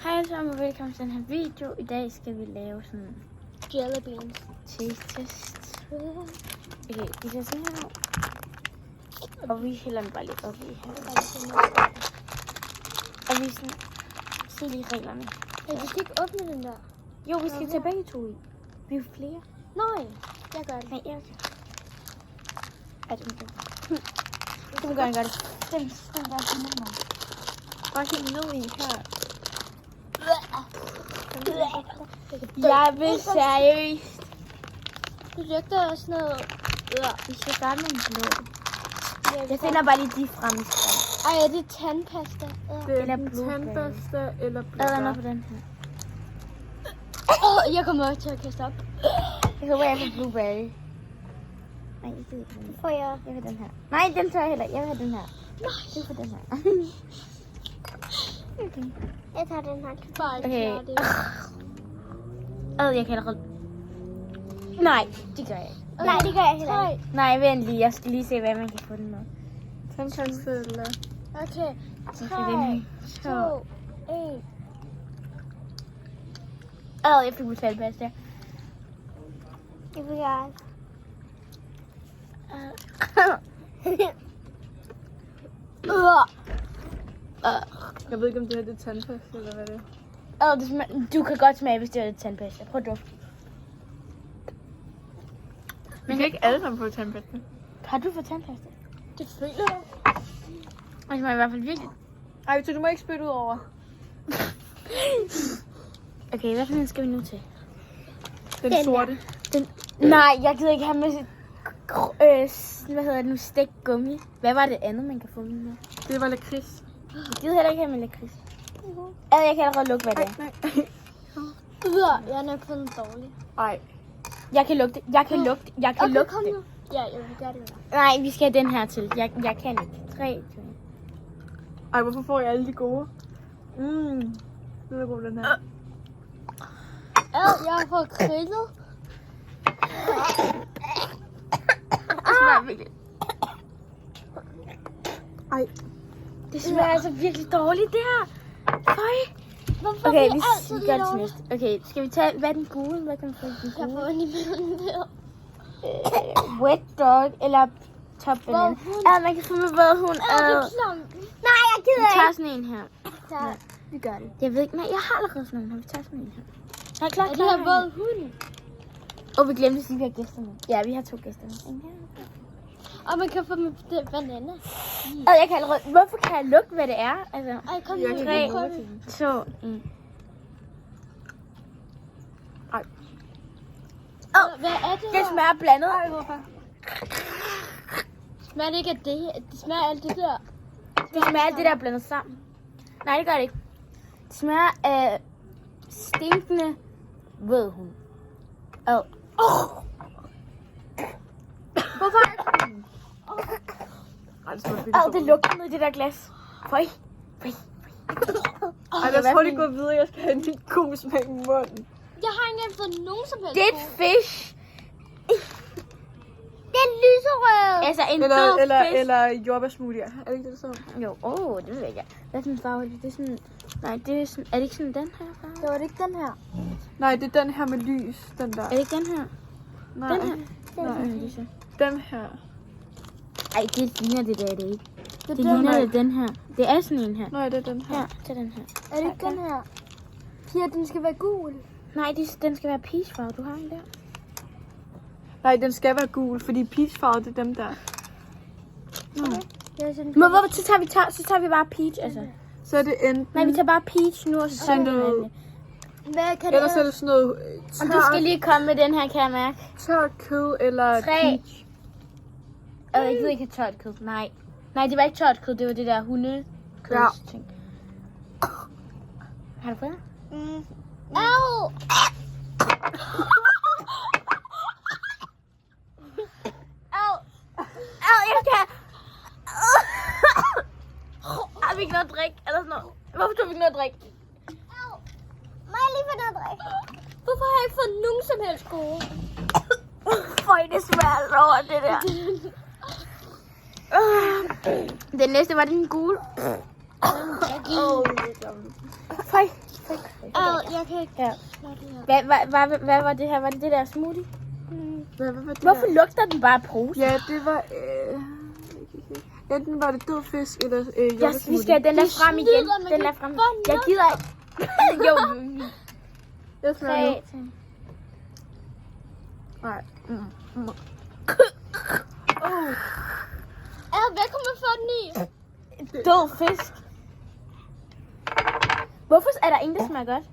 Hej alle sammen og velkommen til den her video. I dag skal vi lave sådan jelly beans. Cheese-test. Okay, vi ser sådan her. Og vi hælder den bare lidt op i her. Og vi sådan, se lige reglerne. Hey, vi skal ikke åbne den der. Jo, vi skal tage begge to i. Vi er jo flere. Nej, jeg gør det. Nej, jeg gør. Ej, det må gøre. Det må gøre det. Den gør sådan her. Bare helt ned i her. Jeg vil seriøst. Det lugter sådan noget. Vi skal starte med en blå. Jeg finder bare lige de frem i skræm. Ej, er det tandpasta? Det er Eller en blueberry. tandpasta eller Hvad er der blåbær. på den her? Jeg kommer også til at kaste op. Jeg håber, jeg får blueberry. Nej, jeg gider ikke den. Får jeg? Jeg vil den her. Nej, den tager jeg heller. Jeg vil have den her. Du får den her. Okay. Jeg tager den her. Bare Okay. klare det. Jeg kan allerede... Nej, det gør jeg ikke. Nej, det gør jeg heller ikke. Nej, vent lige. Jeg skal lige se, hvad man kan få den med. Tandpasta eller... Okay. Så skal den her. 2, 1. Jeg fik metalpasta. Det vil jeg. Jeg ved ikke, om det her det er tandpasta eller hvad det er. Du kan godt smage, hvis det er lidt tandpasta. Prøv at dufte. Vi kan ikke alle sammen få tandpasta. Har du fået tandpasta? Det føler jeg. Det smager i hvert fald virkelig. Ej, så du må ikke spytte ud over. Okay, hvad for en skal vi nu til? Den sorte. Nej, jeg gider ikke have med hvad hedder det nu, stegt gummi. Hvad var det andet, man kan få med? Det var lakrids. Jeg gider heller ikke have med lakrids. Jeg kan allerede lugte, hvad det er. Nej. Jeg er nok på den dårlige. Ej. Jeg kan lugte. Okay, kom nu. Ja, jeg vil gøre det. Nej, vi skal have den her til. Jeg kan ikke. 3, 2. Ej, hvorfor får jeg alle de gode? Nu er god den her. Jeg har fået krydset. Det smager virkelig. Ej. Det smager altså virkelig dårligt, det her. Føj. Hvorfor Okay, vil vi jeg altid gør lige det til over? næste. Okay, skal vi tage, hvad er den gule? Hvad kan man få i den Jeg gule? får ondt i munden der. Wet dog eller top banana. Vådhund. Man kan få med vådhund. Det er klonken. Nej, jeg gider ikke. Vi tager sådan en her. Der. Vi gør det. Jeg ved ikke, nej, jeg har allerede sådan en her. Vi tager sådan en her. Nej, klar, Er det her våd hund? Vi glemte at sige, at vi har gæster med. Ja, vi har 2 gæster med. En her. Og man kan få med det banana. Jeg kan allerede... Hvorfor kan jeg lugte, hvad det er? Altså, Ej, kom Jeg nu. kan Tre. ikke prøve det. 2, 1. Hvad er det Det her? smager blandet. Ej, hvorfor? Smager det ikke af det her? Det smager alt det der. Det smager alt det der blandet sammen. Nej, det gør det ikke. Det smager af stinkende vådhund. Hvorfor? Ej, det smager virkelig Det lugter ned i det der glas. Føj. Ej, lad os hurtigt gå videre. Jeg skal have en helt god smag i munden. Jeg har ikke engang fået nogen som helst. Det er et fish. Det er lyserød. Altså en død fish. Eller jordbærsmoothie. Er det ikke det, der står? Jo, det ved jeg ikke. Hvad er sådan en farve? Det er sådan... Nej, det er sådan... Er det ikke sådan den her farve? Det var det ikke den her. Nej, det er den her med lys. Den der. Er det ikke den her? Nej. Den her? Nej. Den her. Ej, det ligner det der, det er ikke. Det den ligner her. det den her. Det er sådan en her. Nej, det er den her. Ja, det er den her. Er det ikke den her? Pia, den skal være gul. Nej, den skal være peachfarve. Du har en der. Nej, den skal være gul, fordi peachfarvet, det er dem der. Jeg synes, Men hvorfor så tager vi bare peach, altså. Så er det enten... Nej, vi tager bare peach nu, og så tager vi den anden. Hvad kan det Ellers er det sådan noget Og du skal lige komme med den her, kan jeg mærke. tørt kød eller 3. peach. Jeg gider ikke have tørt kød. Nej, det var ikke tørt kød. Det var det der hundekødsting. Har du fået det? Au! Jeg kan... Har vi ikke noget at drikke? Eller sådan noget? Hvorfor tog vi ikke noget at drikke? Au! Må jeg lige få noget at drikke? Hvorfor har jeg ikke fået nogen som helst gode? Føj, det smager lort, det der. Den næste var den gule. Føj. Jeg kan ikke Ja. slå det her. Hvad var det her? Var det det der smoothie? Hvad var det Hvorfor her? lugter den bare af pose? Ja, det var... enten var det død fisk eller Ja, vi skal den er frem igen. snyder, man Den kan er frem. få den Jeg gider ikke. Jo. Jeg smager nu. 3. Nej. Hvad kunne man få den i? Død fisk. Hvorfor er der ingen, der smager godt?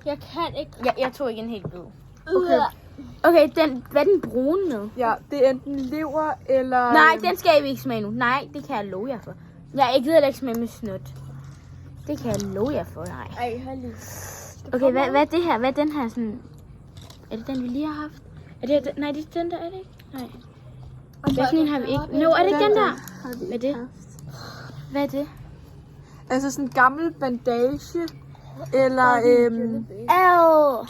Jeg kan ikke. Jeg tog ikke en helt bid. Okay. Okay, hvad er den brune med? Ja, det er enten lever eller... Nej, den skal vi ikke smage nu. Nej, det kan jeg love jer for. Jeg gider ikke smage med snot. Det kan jeg love jer for, nej. Ej, hold lige. Okay, hvad er det her? Hvad er den her sådan... Er det den, vi lige har haft? Er det, nej, det er den der, er det ikke? Nej. Hvad for en har vi ikke? No, er det ikke den der? Har vi Hvad er ikke det? haft. Hvad er det? Altså sådan en gammel bandage. Eller... Au!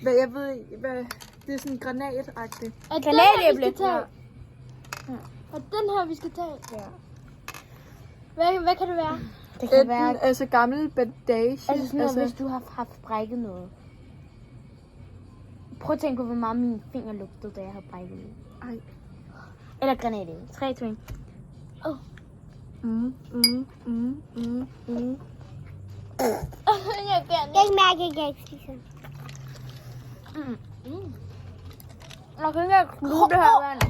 hvad, jeg ved ikke, hvad... Det er sådan granatagtigt. Er den Granatæble. her, vi skal tage? Og den her, vi skal tage? Ja. Hvad kan det være? Det kan Enten, være... altså gammel bandage. Altså sådan noget, hvis du har haft brækket noget. Prøv at tænke på, hvor meget min finger lugtede, da jeg havde brækket noget. Ej. Eller granat. 3, 2, 1. Jeg kan mærke, jeg ikke spiser. Jeg kan ikke sluge det her vand.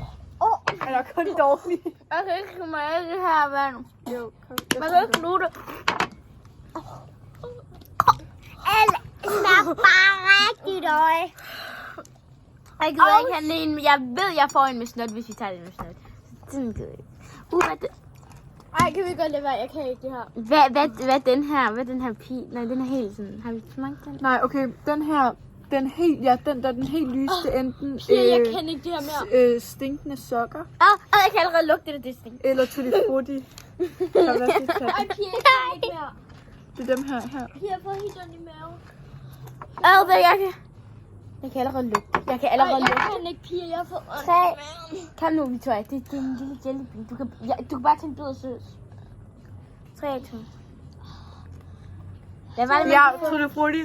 Eller kun dårligt. Jeg kan ikke smage det her vand. Jo, kom. Man kan ikke sluge det. Det smager bare rigtig dårligt. Jeg gider ikke have en, men jeg ved, jeg får en med snot, hvis vi tager den med snot. Sådan gider jeg ikke. Hvad er det? Ej, kan vi godt lade være? Jeg kan ikke det her. Hvad er den her? Hvad er den her pige? Nej, den er helt sådan. Har vi smagt den? Nej, okay, den her, den helt, ja, den der, den helt lyste, enten Jeg kan ikke det her mere. stinkende sokker, Jeg kan allerede lugte det stink. eller tutti frutti. Ej, Pia, jeg kan ikke mere. Det er dem her. Pia, jeg får helt ondt i maven. Jeg kan allerede lugte. Jeg kan allerede Ej, jeg lugte. kan ikke, Pia. Jeg får ondt 3. i maven. Kom nu, Victoria. Det er en lille jellybean. Du kan bare tage en bid og søs. 3, 2. Hvad var det, man Ja, kunne få? tutti frutti.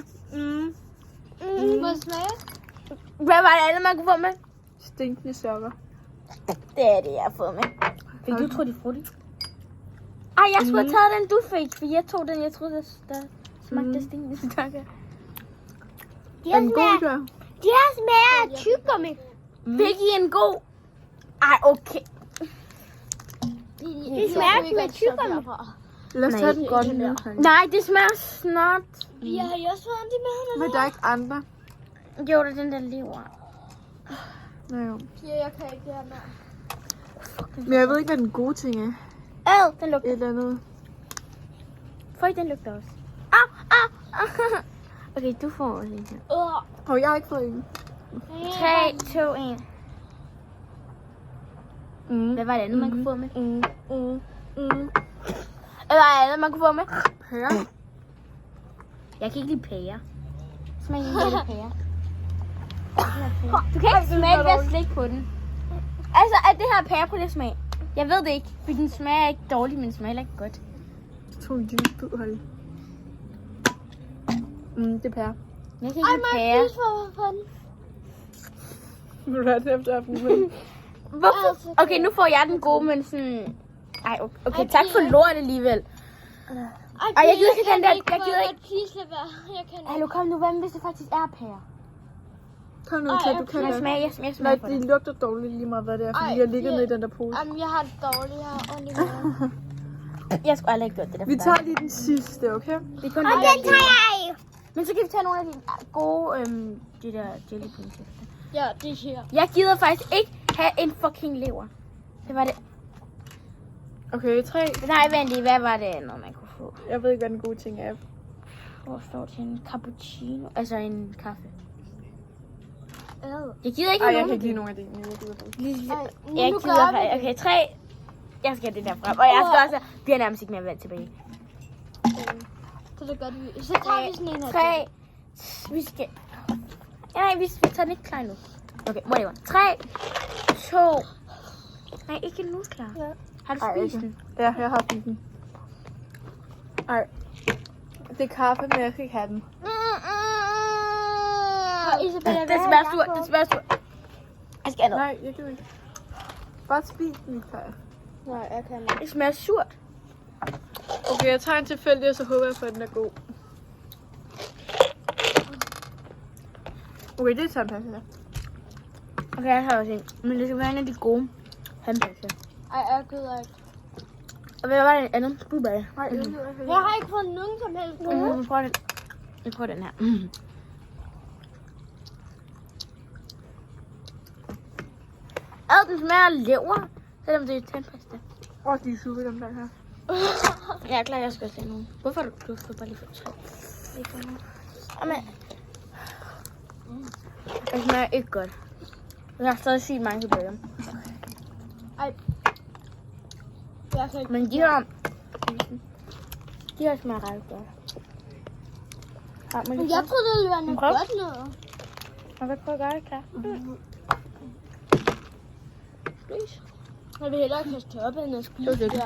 Må jeg smage? Hvad var det andet, man kunne få med? Stinkende sokker. Det er det, jeg har fået med. Fik du Tutti Frutti? Ej, jeg skulle have taget den, du fik. For jeg tog den, jeg troede, der smagte stinkende sokker. Er den god, der? De her smager af tyggegummi. Fik I en god? Ej, okay. Det smager ikke med tyggegummi. Lad os Nej. tage den godt nu. Nej, det smager snot. Pia, har I også fået ondt i maven? Men der er ikke andre. Jo, det er den der lever. Nej, jo. Pia, jeg kan ikke det her mere. Men jeg ved ikke, hvad den gode ting er. Den lugter. Et eller andet. Får I den lugter også? Okay, du får også en her. Og jeg har ikke fået en. 3, 2, 1. Hvad var det andet, man kunne få med? Hvad var det andet, man kunne få med? Pære. Jeg kan ikke lide pære. Smag ikke lide pære. Du kan ikke smage det ved at slikke på den. Altså, er det her pære på det smag? Jeg ved det ikke, for den smager ikke dårligt, men den smager heller ikke godt. Jeg tror, en lille bid, Holly. Det er pære. Jeg kan ikke lide pære. for den. Vil du have det efter aftenen? Hvorfor? Okay, nu får jeg den gode, men sådan... Ej, okay, tak for lort alligevel. Ej, jeg gider ikke den der. Jeg gider ikke. Please lad være. Jeg kan ikke. Hallo, kom nu, hvad hvis det faktisk er pære? Kom nu, tag, du kan Jeg det. smager, jeg Nej, smager på de det. lugter dårligt lige meget, hvad det er, fordi Ej, de har ligget det- nede i den der pose. Jamen, jeg har det dårligt. Jeg har ondt i maven. Jeg skulle aldrig have gjort det der. Vi tager lige den sidste, okay? Vi kun Og den tager jeg af. Men så kan vi tage nogle af de gode, de der jellybeans efter. Ja, det er her. Jeg gider faktisk ikke have en fucking lever. Det var det. Okay, 3. Nej, vent lige, hvad var det andet, man kunne få? Jeg ved ikke, hvad den gode ting er. Hvor står det? En cappuccino? Altså en kaffe. Jeg gider ikke Ej, have jeg nogen kan af ikke lide de. nogen af delene. Jeg gider faktisk. Jeg nu gider gør vi faktisk. Okay, 3. Jeg skal have det der frem. Og jeg skal også bliver nærmest ikke mere vand tilbage. Så det godt vi. Så tager vi sådan en her. 3. Vi skal... Nej, vi tager den ikke klar nu. Okay, whatever. 3, 2... Nej, ikke nu klar. Ja. Har du Ej, spist ikke. den? Ja, jeg har spist den. Ej. Det er kaffe, men jeg kan ikke have den. Og Isabella, Det smager surt, det smager surt. Jeg skal have noget. Nej, jeg kan ikke. Bare spis den, Michael. Nej, jeg kan ikke. Det smager surt. Okay, jeg tager en tilfældig, og så håber jeg på, at den er god. Okay, det er tandpasta. Okay, jeg har også en. Men det skal være en af de gode tandpasta. Ej, jeg gider ikke. Og hvad var det andet? Blueberry. Jeg har ikke fået nogen som helst gode. Vi prøver den. Vi prøver den her. Den smager af lever, selvom det er tandpasta. De er super, dem der her. Jeg er klar, jeg skal se nogen. Hvorfor har du fået bare lige for 3? Jamen. Det smager ikke godt. Jeg har stadig sygt mange tilbage. Jeg kan ikke. Men de her smager ret godt. Men jeg troede, det ville være noget Prøv. godt noget. Jeg kan prøve at gøre det klar. Jeg vil hellere kaste op, end at spise Det er det.